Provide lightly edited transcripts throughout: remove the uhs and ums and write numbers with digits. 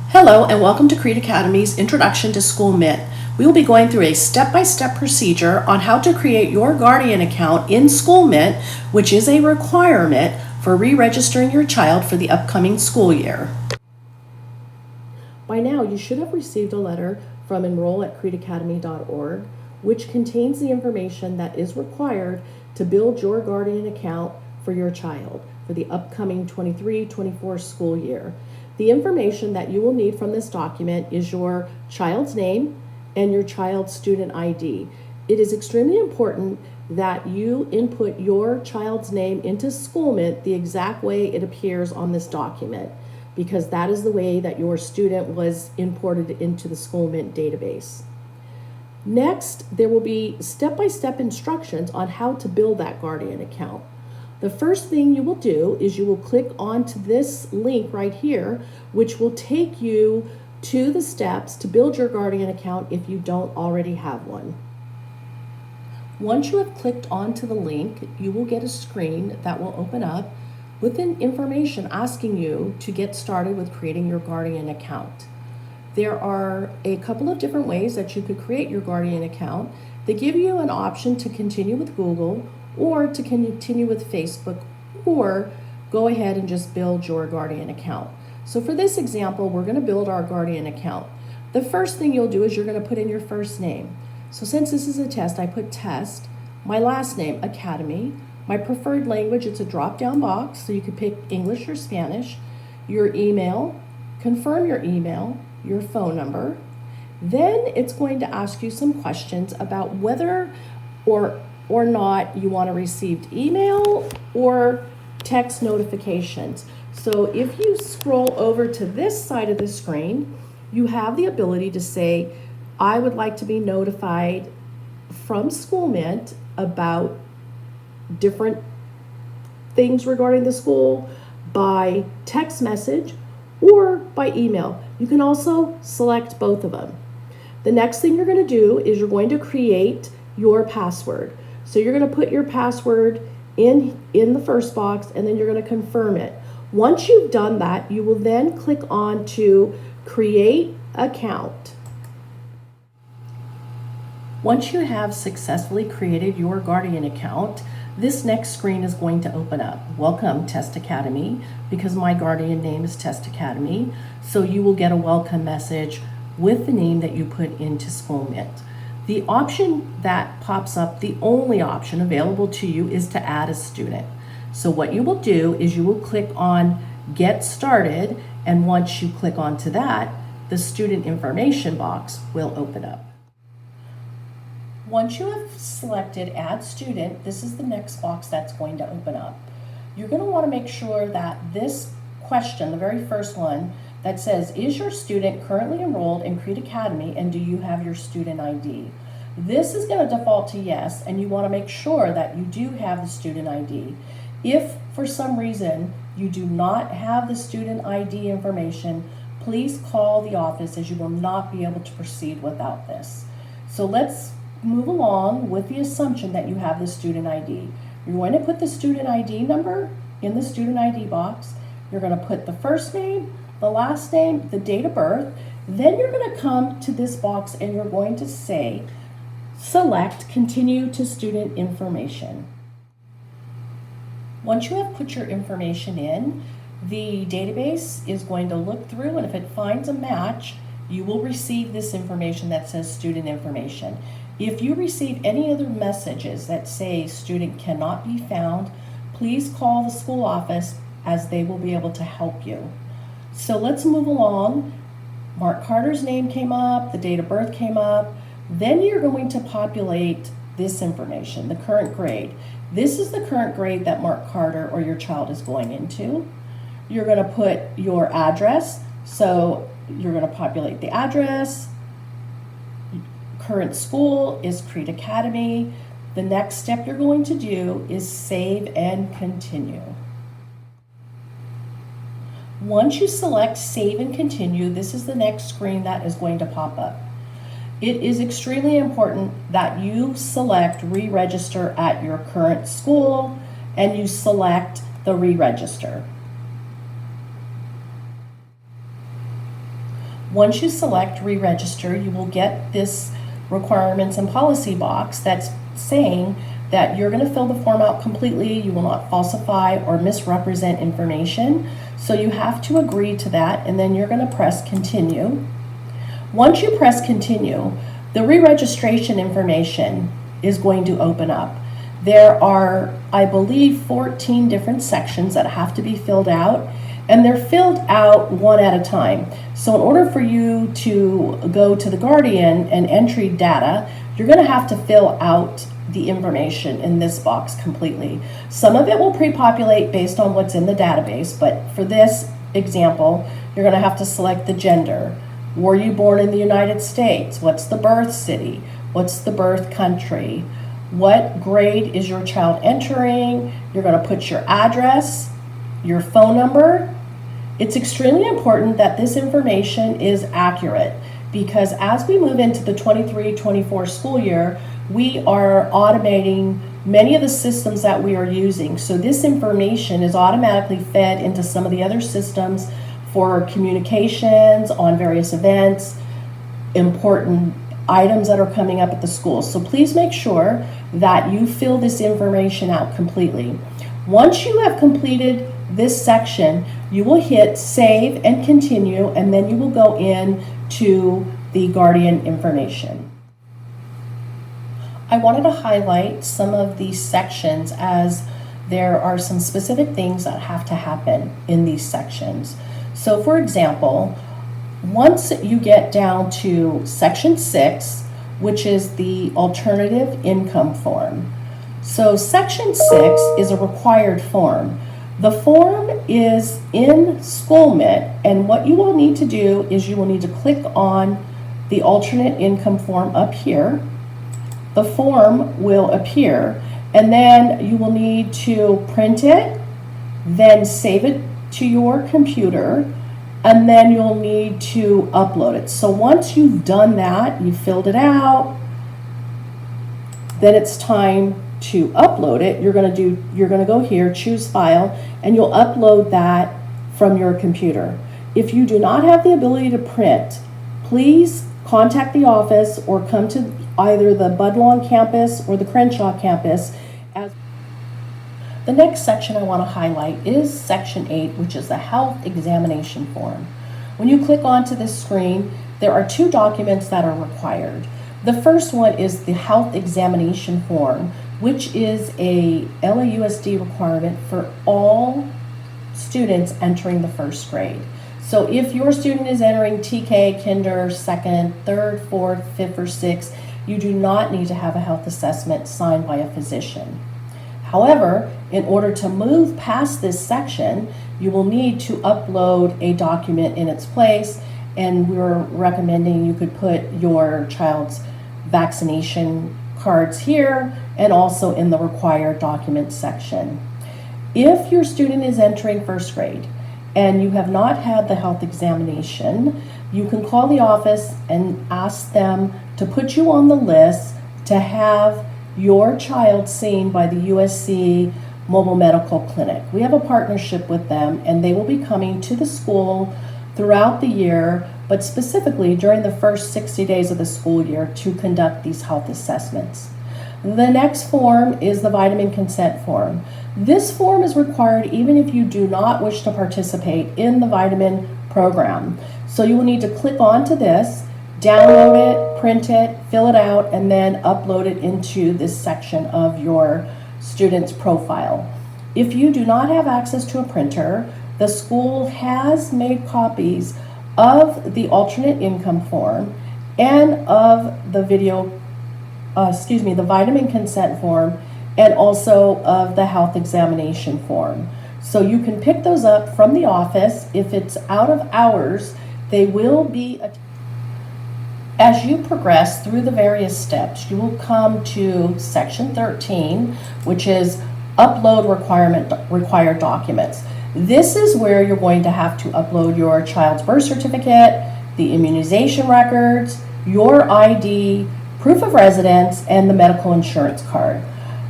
Hello and welcome to Creed Academy's Introduction to SchoolMint. We will be going through a step-by-step procedure on how to create your Guardian account in SchoolMint, which is a requirement for re-registering your child for the upcoming school year. By now, you should have received a letter from enroll@creedacademy.org, which contains the information that is required to build your Guardian account for your child for the upcoming 23-24 school year. The information that you will need from this document is your child's name and your child's student ID. It is extremely important that you input your child's name into SchoolMint the exact way it appears on this document, because that is the way that your student was imported into the SchoolMint database. Next, there will be step-by-step instructions on how to build that Guardian account. The first thing you will do is you will click onto this link right here, which will take you to the steps to build your Guardian account if you don't already have one. Once you have clicked onto the link, you will get a screen that will open up with information asking you to get started with creating your Guardian account. There are a couple of different ways that you could create your Guardian account. They give you an option to continue with Google, or to continue with Facebook, or go ahead and just build your Guardian account. So for this example, we're going to build our Guardian account. The first thing you'll do is you're going to put in your first name. So since this is a test, I put test, my last name, Academy, my preferred language, it's a drop-down box, so you can pick English or Spanish, your email, confirm your email, your phone number. Then it's going to ask you some questions about whether or not you want to receive email or text notifications. So if you scroll over to this side of the screen, you have the ability to say, I would like to be notified from SchoolMint about different things regarding the school by text message or by email. You can also select both of them. The next thing you're going to do is you're going to create your password. So you're going to put your password in the first box, and then you're going to confirm it. Once you've done that, you will then click on to create account. Once you have successfully created your Guardian account, this next screen is going to open up. Welcome, Test Academy, because my Guardian name is Test Academy. So you will get a welcome message with the name that you put into SchoolMint. The option that pops up, the only option available to you, is to add a student. So what you will do is you will click on Get Started, and once you click onto that, the student information box will open up. Once you have selected Add Student, this is the next box that's going to open up. You're going to want to make sure that this question, the very first one, that says, is your student currently enrolled in Creed Academy and do you have your student ID? This is going to default to yes, and you want to make sure that you do have the student ID. If for some reason you do not have the student ID information, please call the office, as you will not be able to proceed without this. So let's move along with the assumption that you have the student ID. You're going to put the student ID number in the student ID box. You're going to put the first name, the last name, the date of birth. Then you're going to come to this box and you're going to say, select Continue to Student Information. Once you have put your information in, the database is going to look through, and if it finds a match, you will receive this information that says Student Information. If you receive any other messages that say student cannot be found, please call the school office, as they will be able to help you. So let's move along. Mark Carter's name came up, the date of birth came up. Then you're going to populate this information, the current grade. This is the current grade that Mark Carter or your child is going into. You're going to put your address. So you're going to populate the address. Current school is Creed Academy. The next step you're going to do is save and continue. Once you select Save and Continue, this is the next screen that is going to pop up. It is extremely important that you select Re-Register at your current school, and you select the Re-Register. Once you select re-register, you will get this requirements and policy box that's saying that you're going to fill the form out completely, you will not falsify or misrepresent information. So you have to agree to that, and then you're going to press continue. Once you press continue, the re-registration information is going to open up. There are, I believe, 14 different sections that have to be filled out, and they're filled out one at a time. So in order for you to go to the Guardian and entry data, you're going to have to fill out the information in this box completely. Some of it will pre-populate based on what's in the database, but for this example, you're going to have to select the gender. Were you born in the United States? What's the birth city? What's the birth country? What grade is your child entering? You're going to put your address, your phone number. It's extremely important that this information is accurate, because as we move into the 23-24 school year, we are automating many of the systems that we are using. So this information is automatically fed into some of the other systems for communications on various events, important items that are coming up at the school. So please make sure that you fill this information out completely. Once you have completed this section, you will hit save and continue, and then you will go in to the Guardian information. I wanted to highlight some of these sections as there are some specific things that have to happen in these sections. So for example, once you get down to section 6, which is the alternative income form. So section 6 is a required form. The form is in SchoolMint, and what you will need to do is you will need to click on the alternate income form up here. The form will appear, and then you will need to print it, then save it to your computer, and then you'll need to upload it. So once you've done that, you filled it out, then it's time to upload it. You're going to go here, choose file, and you'll upload that from your computer. If you do not have the ability to print, please contact the office or come to either the Budlong campus or the Crenshaw campus. The next section I want to highlight is section 8, which is the health examination form. When you click onto this screen, there are 2 documents that are required. The first one is the health examination form, which is a LAUSD requirement for all students entering the 1st grade. So if your student is entering TK, Kinder, 2nd, 3rd, 4th, 5th, or 6th, you do not need to have a health assessment signed by a physician. However, in order to move past this section, you will need to upload a document in its place, and we're recommending you could put your child's vaccination cards here and also in the required documents section. If your student is entering 1st grade and you have not had the health examination, you can call the office and ask them to put you on the list to have your child seen by the USC Mobile Medical Clinic. We have a partnership with them, and they will be coming to the school throughout the year, but specifically during the first 60 days of the school year to conduct these health assessments. The next form is the vitamin consent form. This form is required even if you do not wish to participate in the vitamin program. So you will need to click onto this, download it, print it, fill it out, and then upload it into this section of your student's profile. If you do not have access to a printer, the school has made copies of the alternate income form and of the the vitamin consent form, and also of the health examination form. So you can pick those up from the office. If it's out of hours, they will be. As you progress through the various steps, you will come to section 13, which is upload required documents. This is where you're going to have to upload your child's birth certificate, the immunization records, your ID, proof of residence, and the medical insurance card.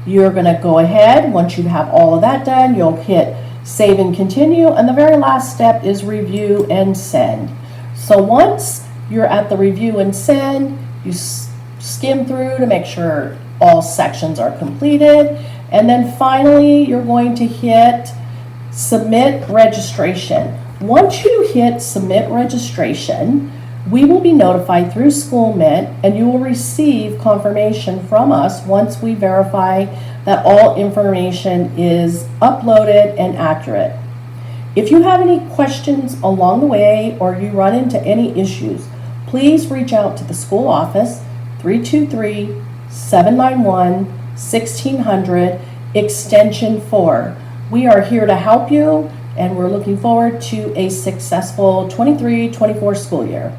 You're going to go ahead. Once you have all of that done, you'll hit save and continue, and the very last step is review and send. So once you're at the review and send, you skim through to make sure all sections are completed, and then finally you're going to hit submit registration. Once you hit submit registration, we will be notified through SchoolMint, and you will receive confirmation from us once we verify that all information is uploaded and accurate. If you have any questions along the way or you run into any issues, please reach out to the school office, 323-791-1600, extension 4. We are here to help you, and we're looking forward to a successful 23-24 school year.